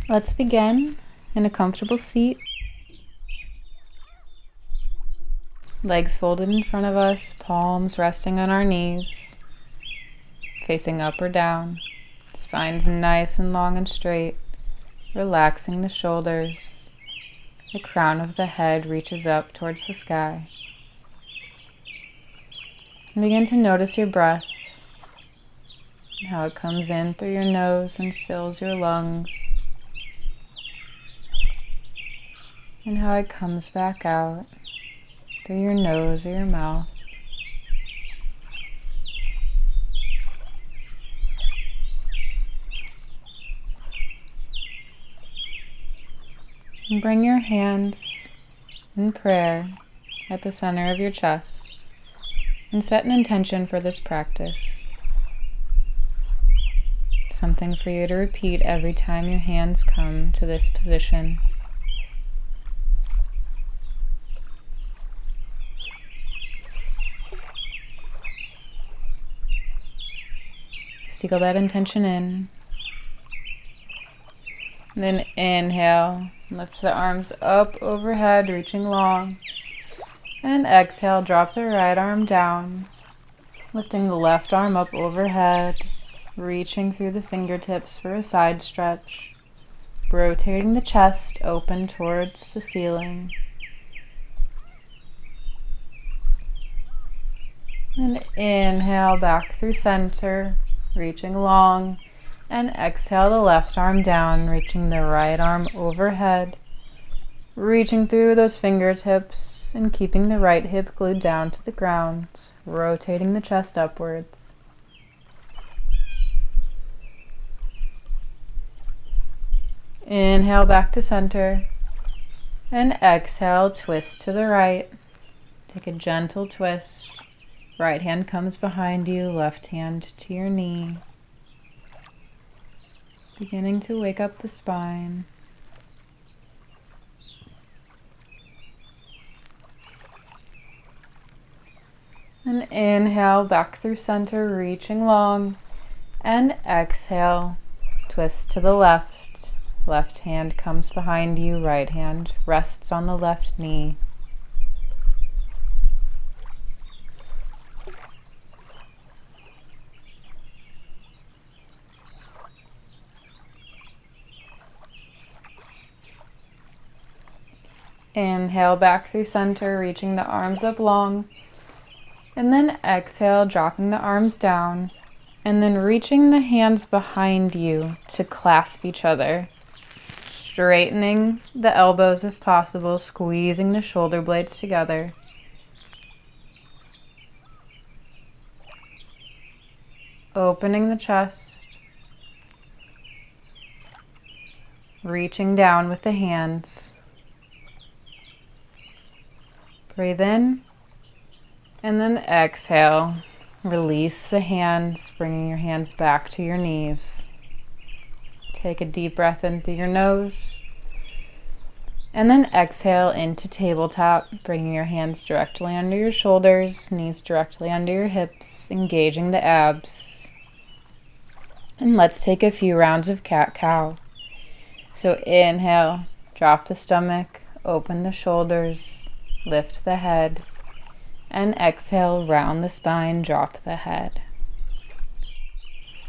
Let's begin in a comfortable seat. Legs folded in front of us, palms resting on our knees, facing up or down. Spine's nice and long and straight, relaxing the shoulders. The crown of the head reaches up towards the sky. And begin to notice your breath, how it comes in through your nose and fills your lungs, and how it comes back out through your nose or your mouth. And bring your hands in prayer at the center of your chest and set an intention for this practice. Something for you to repeat every time your hands come to this position. Seal that intention in. And then inhale, lift the arms up overhead, reaching long. And exhale, drop the right arm down, lifting the left arm up overhead, reaching through the fingertips for a side stretch, rotating the chest open towards the ceiling. And inhale back through center, reaching long. And exhale the left arm down, reaching the right arm overhead, reaching through those fingertips and keeping the right hip glued down to the ground, rotating the chest upwards. Inhale back to center, and exhale, twist to the right. Take a gentle twist. Right hand comes behind you, left hand to your knee. Beginning to wake up the spine. And inhale back through center, reaching long. And exhale, twist to the left. Left hand comes behind you, right hand rests on the left knee. Inhale back through center, reaching the arms up long. And then exhale, dropping the arms down. And then reaching the hands behind you to clasp each other. Straightening the elbows if possible, squeezing the shoulder blades together. Opening the chest. Reaching down with the hands. Breathe in, and then exhale. Release the hands, bringing your hands back to your knees. Take a deep breath in through your nose, and then exhale into tabletop, bringing your hands directly under your shoulders, knees directly under your hips, engaging the abs. And let's take a few rounds of cat-cow. So inhale, drop the stomach, open the shoulders, lift the head, and exhale, round the spine, drop the head.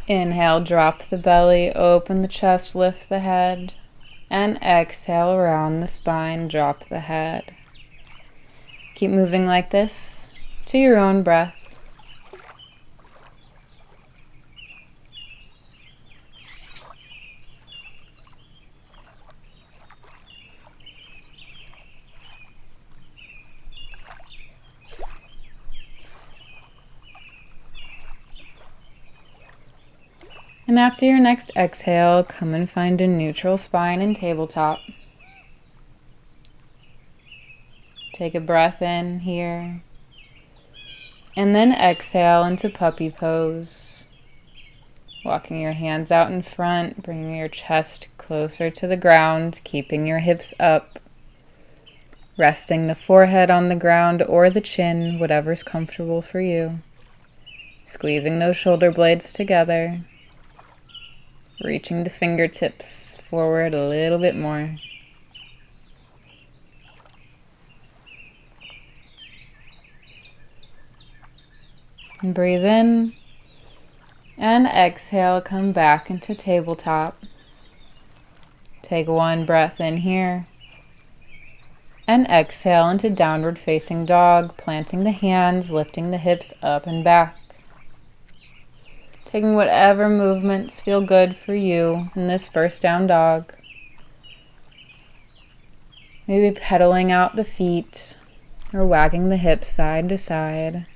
Inhale, drop the belly, open the chest, lift the head, and exhale, round the spine, drop the head. Keep moving like this to your own breath. And after your next exhale, come and find a neutral spine in tabletop. Take a breath in here. And then exhale into puppy pose. Walking your hands out in front, bringing your chest closer to the ground, keeping your hips up. Resting the forehead on the ground or the chin, whatever's comfortable for you. Squeezing those shoulder blades together. reaching the fingertips forward a little bit more. And breathe in. And exhale, come back into tabletop. Take one breath in here. And exhale into downward facing dog, planting the hands, lifting the hips up and back. Taking whatever movements feel good for you in this first down dog. Maybe pedaling out the feet or wagging the hips side to side.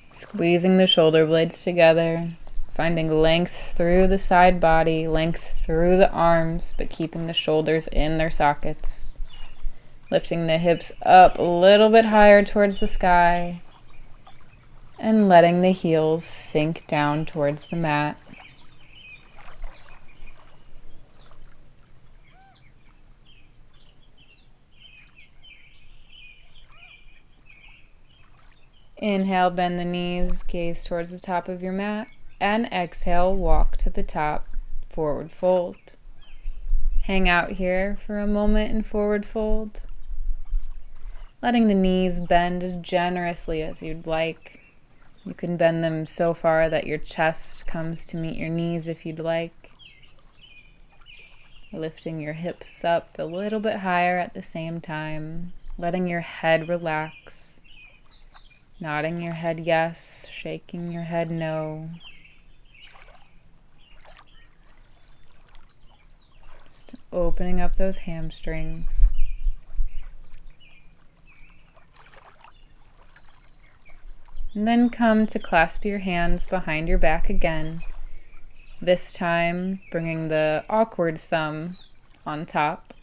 Squeezing the shoulder blades together, finding length through the side body, length through the arms, but keeping the shoulders in their sockets. Lifting the hips up a little bit higher towards the sky and letting the heels sink down towards the mat. Inhale, bend the knees, gaze towards the top of your mat, and exhale, walk to the top, forward fold. Hang out here for a moment in forward fold, letting the knees bend as generously as you'd like. You can bend them so far that your chest comes to meet your knees if you'd like. Lifting your hips up a little bit higher at the same time, letting your head relax. Nodding your head yes, shaking your head no. Just opening up those hamstrings. And then come to clasp your hands behind your back again. This time, bringing the awkward thumb on top.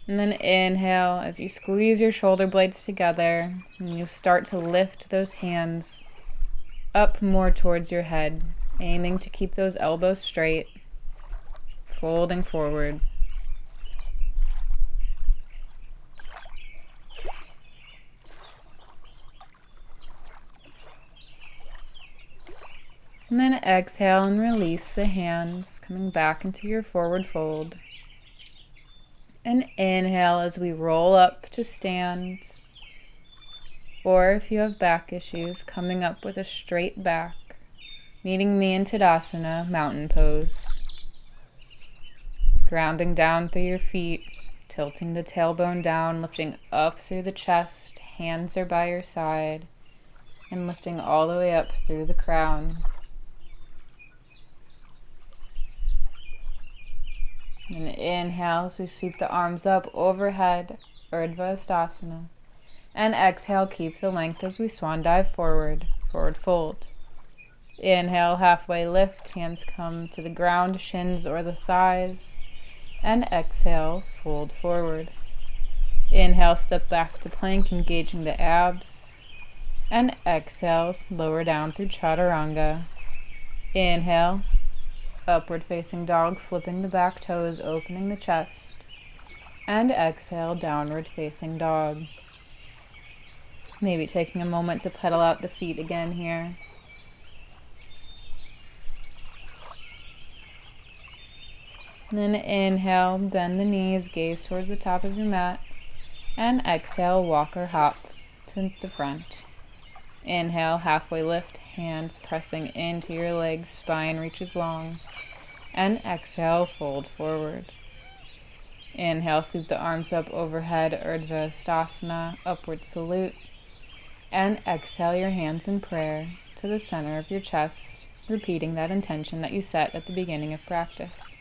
And then inhale as you squeeze your shoulder blades together and you start to lift those hands up more towards your head, aiming to keep those elbows straight, folding forward. And then exhale and release the hands, coming back into your forward fold. And inhale as we roll up to stand, or if you have back issues, coming up with a straight back, meeting me in Tadasana, mountain pose. Grounding down through your feet, tilting the tailbone down, lifting up through the chest, hands are by your side, and lifting all the way up through the crown. And inhale as we sweep the arms up overhead, Urdhva Hastasana. And exhale, keep the length as we swan dive forward, forward fold. Inhale, halfway lift, hands come to the ground, shins or the thighs. And exhale, fold forward. Inhale, step back to plank, engaging the abs. And exhale, lower down through Chaturanga. Inhale. Upward facing dog, flipping the back toes, opening the chest. And exhale, downward facing dog. Maybe taking a moment to pedal out the feet again here. And then inhale, bend the knees, gaze towards the top of your mat. And exhale, walk or hop to the front. Inhale, halfway lift, hands pressing into your legs, spine reaches long. And exhale, fold forward. Inhale, sweep the arms up overhead, Urdhva Hastasana, upward salute. And exhale your hands in prayer to the center of your chest, repeating that intention that you set at the beginning of practice.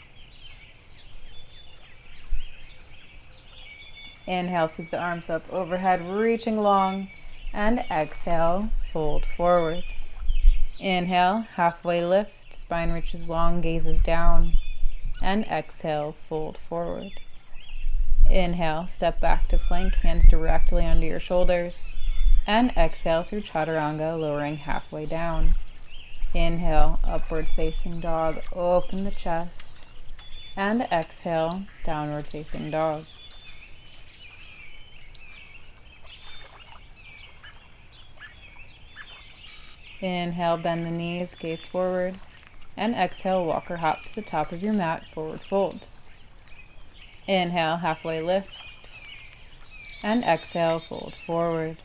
Inhale, sweep the arms up overhead, reaching long. And exhale, fold forward. Inhale, halfway lift, spine reaches long, gazes down. And exhale, fold forward. Inhale, step back to plank, hands directly under your shoulders. And exhale through Chaturanga, lowering halfway down. Inhale, upward facing dog, open the chest. And exhale, downward facing dog. Inhale, bend the knees, gaze forward. And exhale, walk or hop to the top of your mat, forward fold. Inhale, halfway lift. And exhale, fold forward.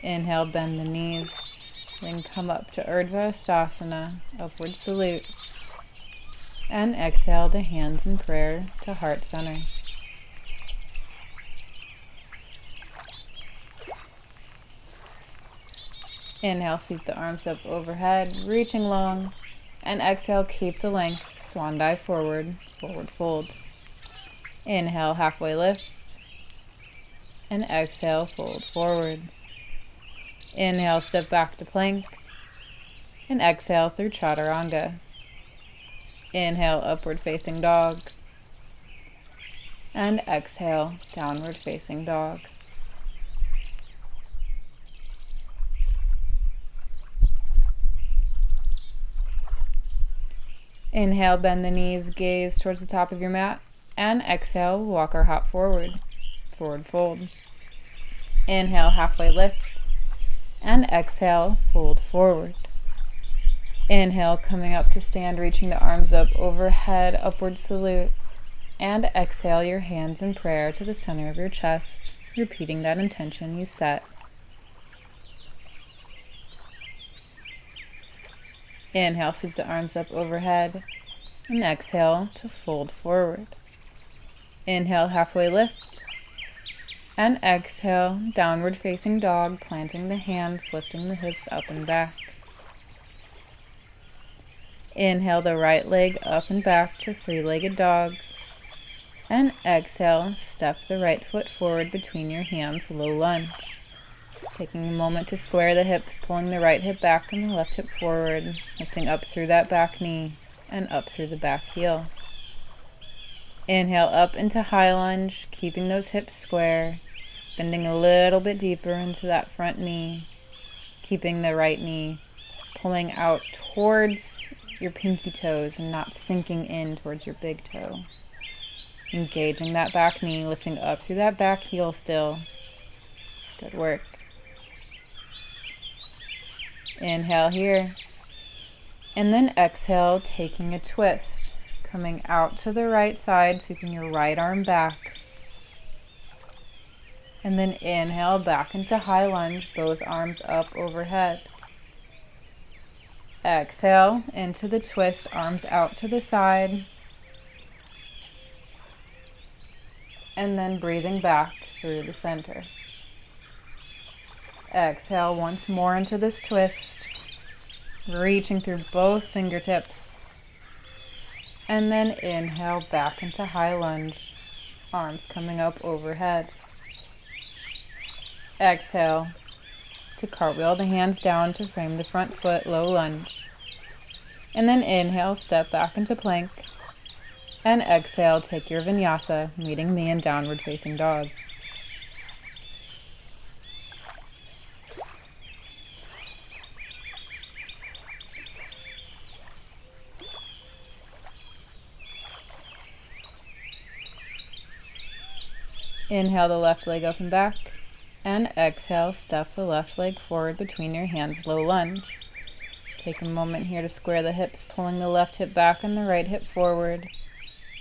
Inhale, bend the knees. Then come up to Urdhva Hastasana, upward salute. And exhale the hands in prayer to heart center. Inhale, sweep the arms up overhead, reaching long. And exhale, keep the length, swan dive forward, forward fold. Inhale, halfway lift. And exhale, fold forward. Inhale, step back to plank. And exhale through chaturanga. Inhale, upward facing dog. And exhale, downward facing dog. Inhale, bend the knees, gaze towards the top of your mat. And exhale, walk or hop forward, forward fold. Inhale, halfway lift. And exhale, fold forward. Inhale, coming up to stand, reaching the arms up overhead, upward salute. And exhale your hands in prayer to the center of your chest, repeating that intention you set. Inhale, sweep the arms up overhead. And exhale to fold forward. Inhale, halfway lift. And exhale, downward facing dog, planting the hands, lifting the hips up and back. Inhale the right leg up and back to three-legged dog. And exhale, step the right foot forward between your hands, low lunge. Taking a moment to square the hips, pulling the right hip back and the left hip forward, lifting up through that back knee and up through the back heel. Inhale up into high lunge, keeping those hips square, bending a little bit deeper into that front knee, keeping the right knee pulling out towards your pinky toes and not sinking in towards your big toe. Engaging that back knee, lifting up through that back heel still. Good work. Inhale here. And then exhale, taking a twist. Coming out to the right side, sweeping your right arm back. And then inhale back into high lunge, both arms up overhead. Exhale into the twist, arms out to the side. And then breathing back through the center. Exhale once more into this twist, reaching through both fingertips. And then inhale back into high lunge, arms coming up overhead. Exhale to cartwheel the hands down to frame the front foot, low lunge. And then inhale, step back into plank. And exhale, take your vinyasa, meeting me in downward facing dog. Inhale the left leg up and back. And exhale, step the left leg forward between your hands, low lunge. Take a moment here to square the hips, pulling the left hip back and the right hip forward.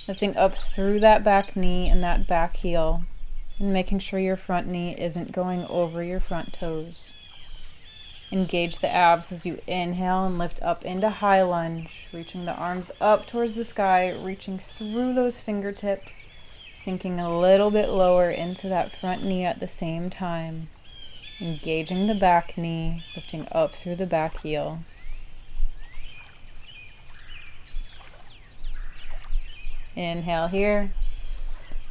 Lifting up through that back knee and that back heel. And making sure your front knee isn't going over your front toes. Engage the abs as you inhale and lift up into high lunge. Reaching the arms up towards the sky, reaching through those fingertips. Sinking a little bit lower into that front knee at the same time. Engaging the back knee, lifting up through the back heel. Inhale here.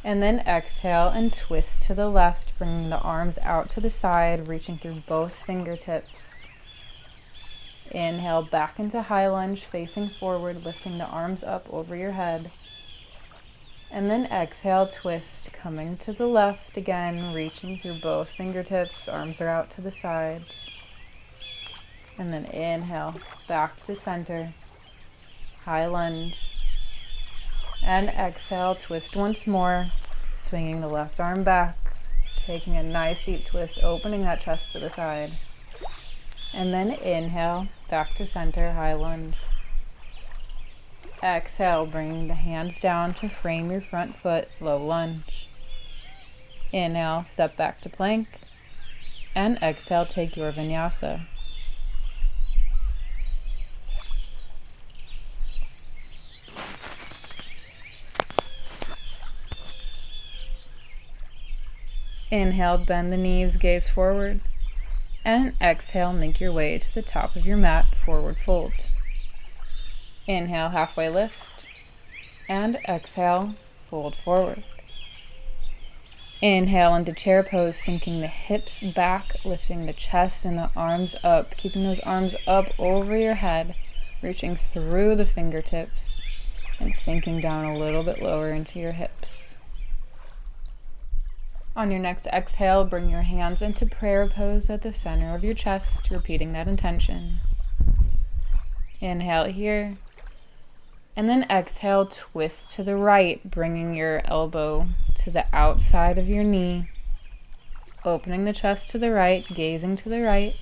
And then exhale and twist to the left, bringing the arms out to the side, reaching through both fingertips. Inhale back into high lunge, facing forward, lifting the arms up over your head. And then exhale, twist, coming to the left again, reaching through both fingertips, arms are out to the sides. And then inhale, back to center, high lunge. And exhale, twist once more, swinging the left arm back, taking a nice deep twist, opening that chest to the side. And then inhale, back to center, high lunge. Exhale, bringing the hands down to frame your front foot, low lunge. Inhale, step back to plank. And exhale, take your vinyasa. Inhale, bend the knees, gaze forward. And exhale, make your way to the top of your mat, forward fold. Inhale, halfway lift. And exhale, fold forward. Inhale into chair pose, sinking the hips back, lifting the chest and the arms up, keeping those arms up over your head, reaching through the fingertips and sinking down a little bit lower into your hips. On your next exhale, bring your hands into prayer pose at the center of your chest, repeating that intention. Inhale here. And then exhale, twist to the right, bringing your elbow to the outside of your knee, opening the chest to the right, gazing to the right,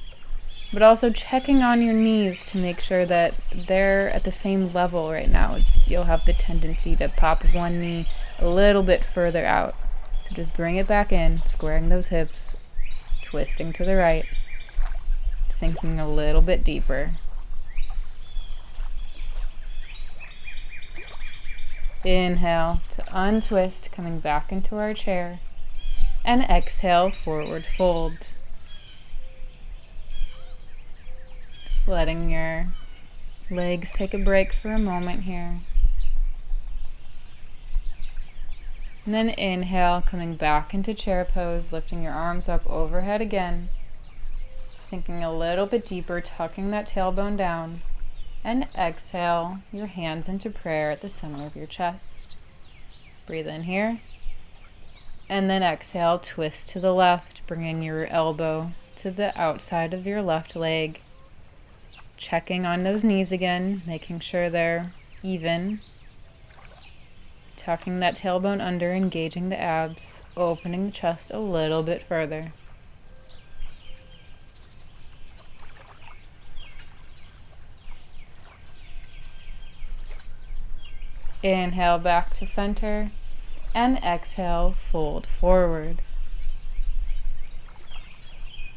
but also checking on your knees to make sure that they're at the same level right now. You'll have the tendency to pop one knee a little bit further out. So just bring it back in, squaring those hips, twisting to the right, sinking a little bit deeper. Inhale to untwist, coming back into our chair. And exhale, forward fold. Just letting your legs take a break for a moment here. And then inhale, coming back into chair pose, lifting your arms up overhead again. Sinking a little bit deeper, tucking that tailbone down. And exhale, your hands into prayer at the center of your chest. Breathe in here. And then exhale, twist to the left, bringing your elbow to the outside of your left leg. Checking on those knees again, making sure they're even. Tucking that tailbone under, engaging the abs, opening the chest a little bit further. Inhale back to center, and exhale, fold forward.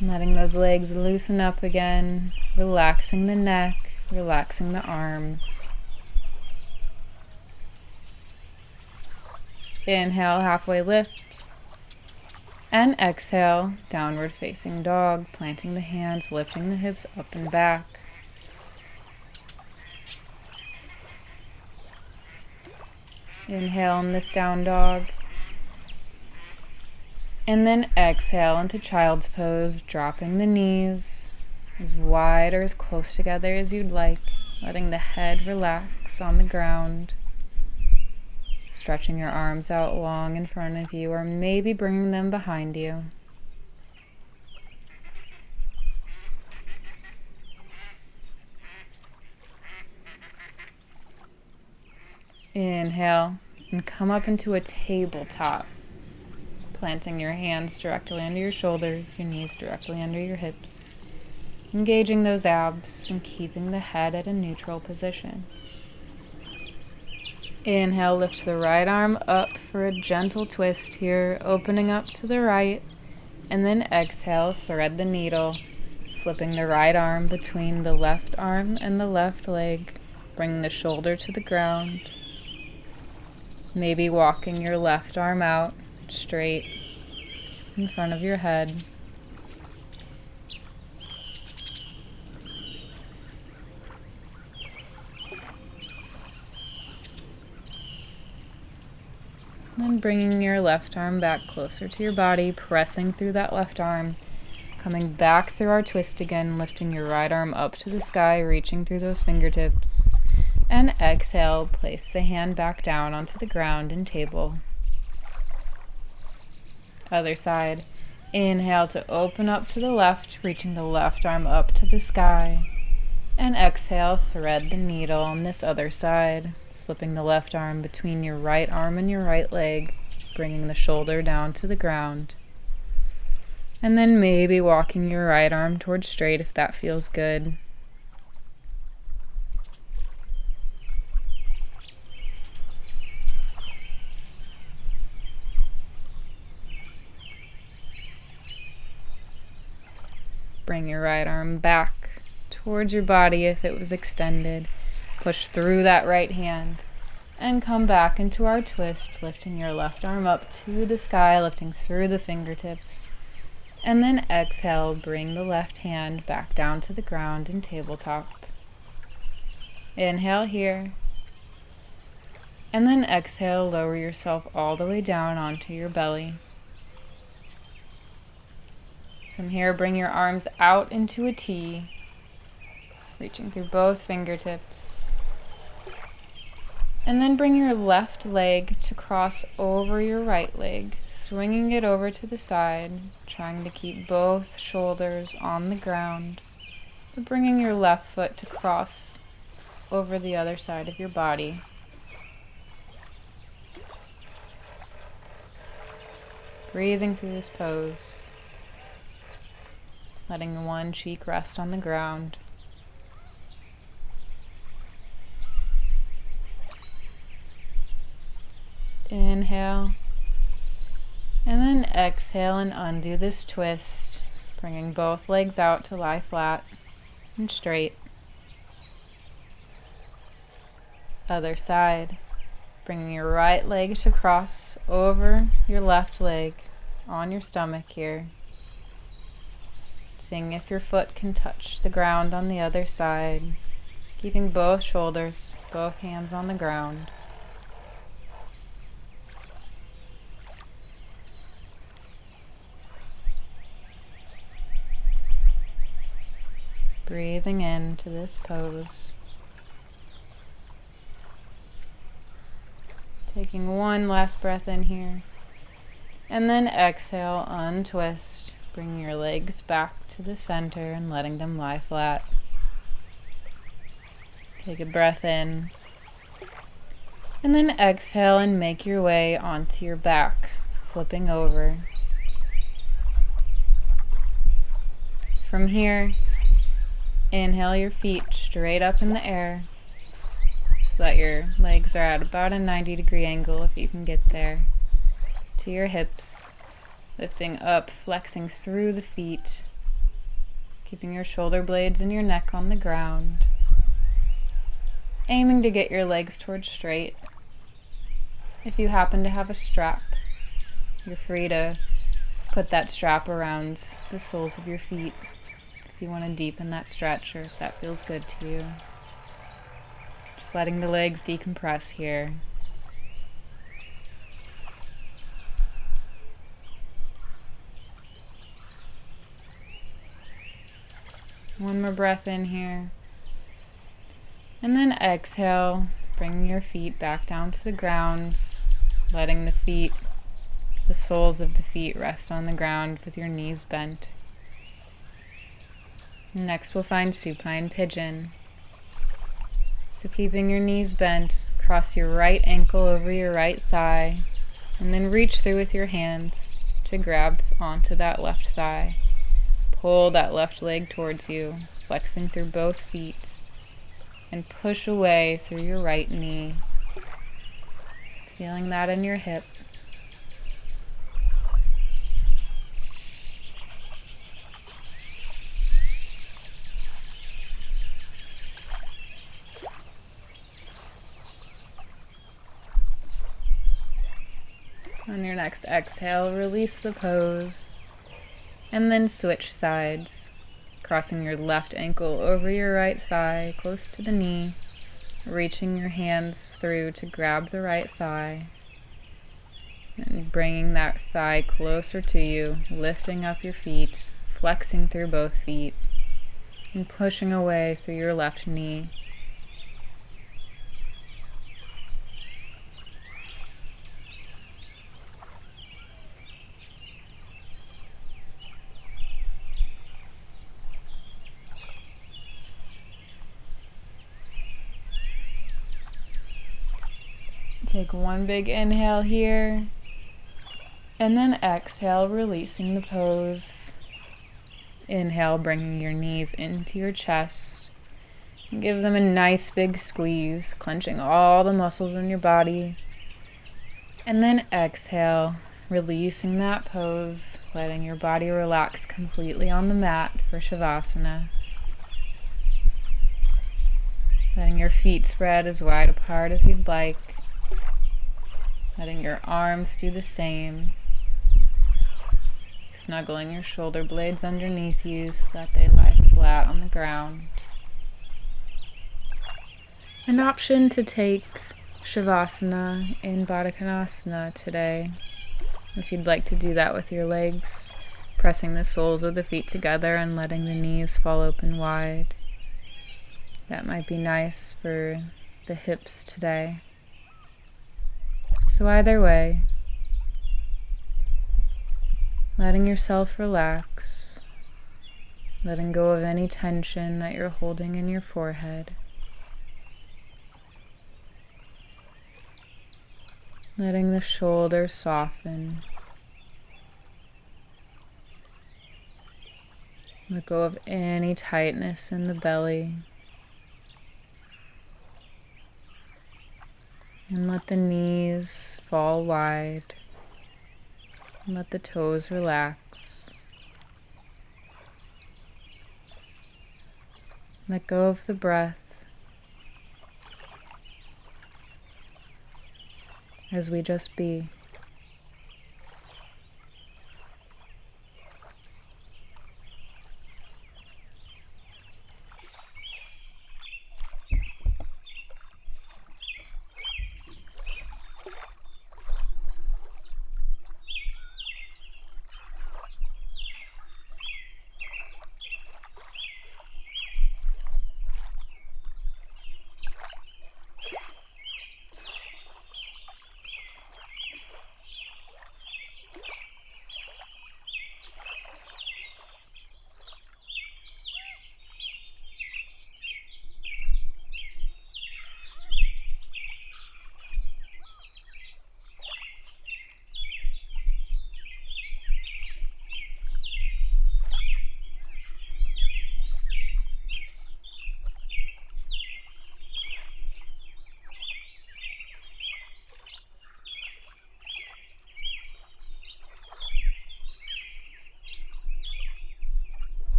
Letting those legs loosen up again, relaxing the neck, relaxing the arms. Inhale, halfway lift. And exhale, downward facing dog, planting the hands, lifting the hips up and back. Inhale in this down dog. And then exhale into child's pose, dropping the knees as wide or as close together as you'd like, letting the head relax on the ground. Stretching your arms out long in front of you, or maybe bringing them behind you. Inhale, and come up into a tabletop, planting your hands directly under your shoulders, your knees directly under your hips, engaging those abs and keeping the head at a neutral position. Inhale, lift the right arm up for a gentle twist here, opening up to the right, and then exhale, thread the needle, slipping the right arm between the left arm and the left leg, bringing the shoulder to the ground. Maybe walking your left arm out straight in front of your head. Then bringing your left arm back closer to your body, pressing through that left arm, coming back through our twist again, lifting your right arm up to the sky, reaching through those fingertips. And exhale, place the hand back down onto the ground and table. Other side. Inhale to open up to the left, reaching the left arm up to the sky. And exhale, thread the needle on this other side, slipping the left arm between your right arm and your right leg, bringing the shoulder down to the ground. And then maybe walking your right arm towards straight if that feels good. Bring your right arm back towards your body if it was extended. Push through that right hand and come back into our twist, lifting your left arm up to the sky, lifting through the fingertips. And then exhale, bring the left hand back down to the ground in tabletop. Inhale here. And then exhale, lower yourself all the way down onto your belly. From here, bring your arms out into a T, reaching through both fingertips. And then bring your left leg to cross over your right leg, swinging it over to the side, trying to keep both shoulders on the ground, but bringing your left foot to cross over the other side of your body. Breathing through this pose, letting one cheek rest on the ground. Inhale, and then exhale and undo this twist, bringing both legs out to lie flat and straight. Other side, bringing your right leg to cross over your left leg on your stomach here. Seeing if your foot can touch the ground on the other side, keeping both shoulders, both hands on the ground. Breathing into this pose. Taking one last breath in here. And then exhale, untwist. Bring your legs back to the center and letting them lie flat. Take a breath in. And then exhale and make your way onto your back, flipping over. From here, inhale your feet straight up in the air so that your legs are at about a 90-degree angle if you can get there. To your hips, lifting up, flexing through the feet, keeping your shoulder blades and your neck on the ground. Aiming to get your legs towards straight. If you happen to have a strap, you're free to put that strap around the soles of your feet if you want to deepen that stretch or if that feels good to you. Just letting the legs decompress here. One more breath in here. And then exhale, bringing your feet back down to the ground, letting the soles of the feet rest on the ground with your knees bent. Next we'll find supine pigeon. So keeping your knees bent, cross your right ankle over your right thigh, and then reach through with your hands to grab onto that left thigh. Pull that left leg towards you, flexing through both feet, and push away through your right knee. Feeling that in your hip. On your next exhale, release the pose, and then switch sides, crossing your left ankle over your right thigh, close to the knee, reaching your hands through to grab the right thigh, and bringing that thigh closer to you, lifting up your feet, flexing through both feet, and pushing away through your left knee. Take one big inhale here, And then exhale, releasing the pose. Inhale, bringing your knees into your chest. Give them a nice big squeeze, clenching all the muscles in your body. And then exhale, releasing that pose, letting your body relax completely on the mat for Shavasana. Letting your feet spread as wide apart as you'd like. Letting your arms do the same. Snuggling your shoulder blades underneath you so that they lie flat on the ground. An option to take Shavasana in Baddha Konasana today. If you'd like to do that with your legs, pressing the soles of the feet together and letting the knees fall open wide. That might be nice for the hips today. So either way, letting yourself relax, letting go of any tension that you're holding in your forehead. Letting the shoulders soften. Let go of any tightness in the belly. And let the knees fall wide. And let the toes relax. Let go of the breath as we just be.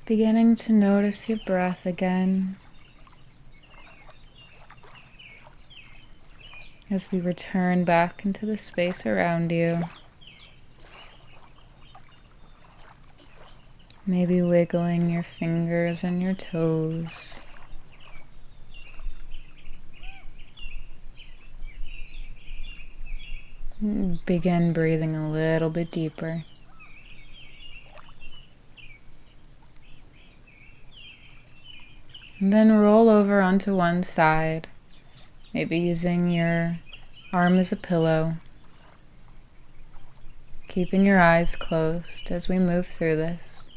Beginning to notice your breath again as we return back into the space around you. Maybe wiggling your fingers and your toes. Begin breathing a little bit deeper. And then roll over onto one side, maybe using your arm as a pillow, keeping your eyes closed as we move through this.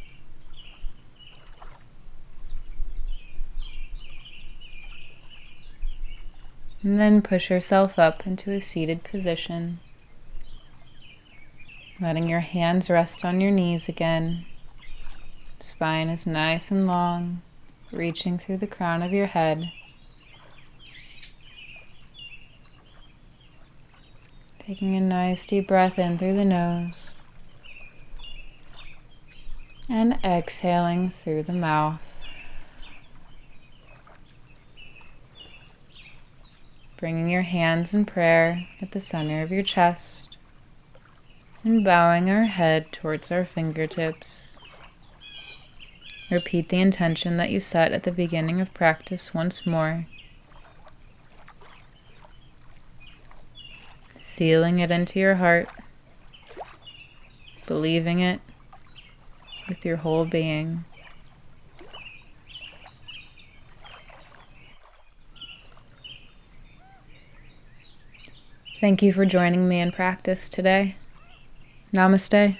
And then push yourself up into a seated position, letting your hands rest on your knees again. Spine is nice and long, reaching through the crown of your head. Taking a nice deep breath in through the nose and exhaling through the mouth. Bringing your hands in prayer at the center of your chest and bowing our head towards our fingertips. Repeat the intention that you set at the beginning of practice once more, sealing it into your heart, believing it with your whole being. Thank you for joining me in practice today. Namaste.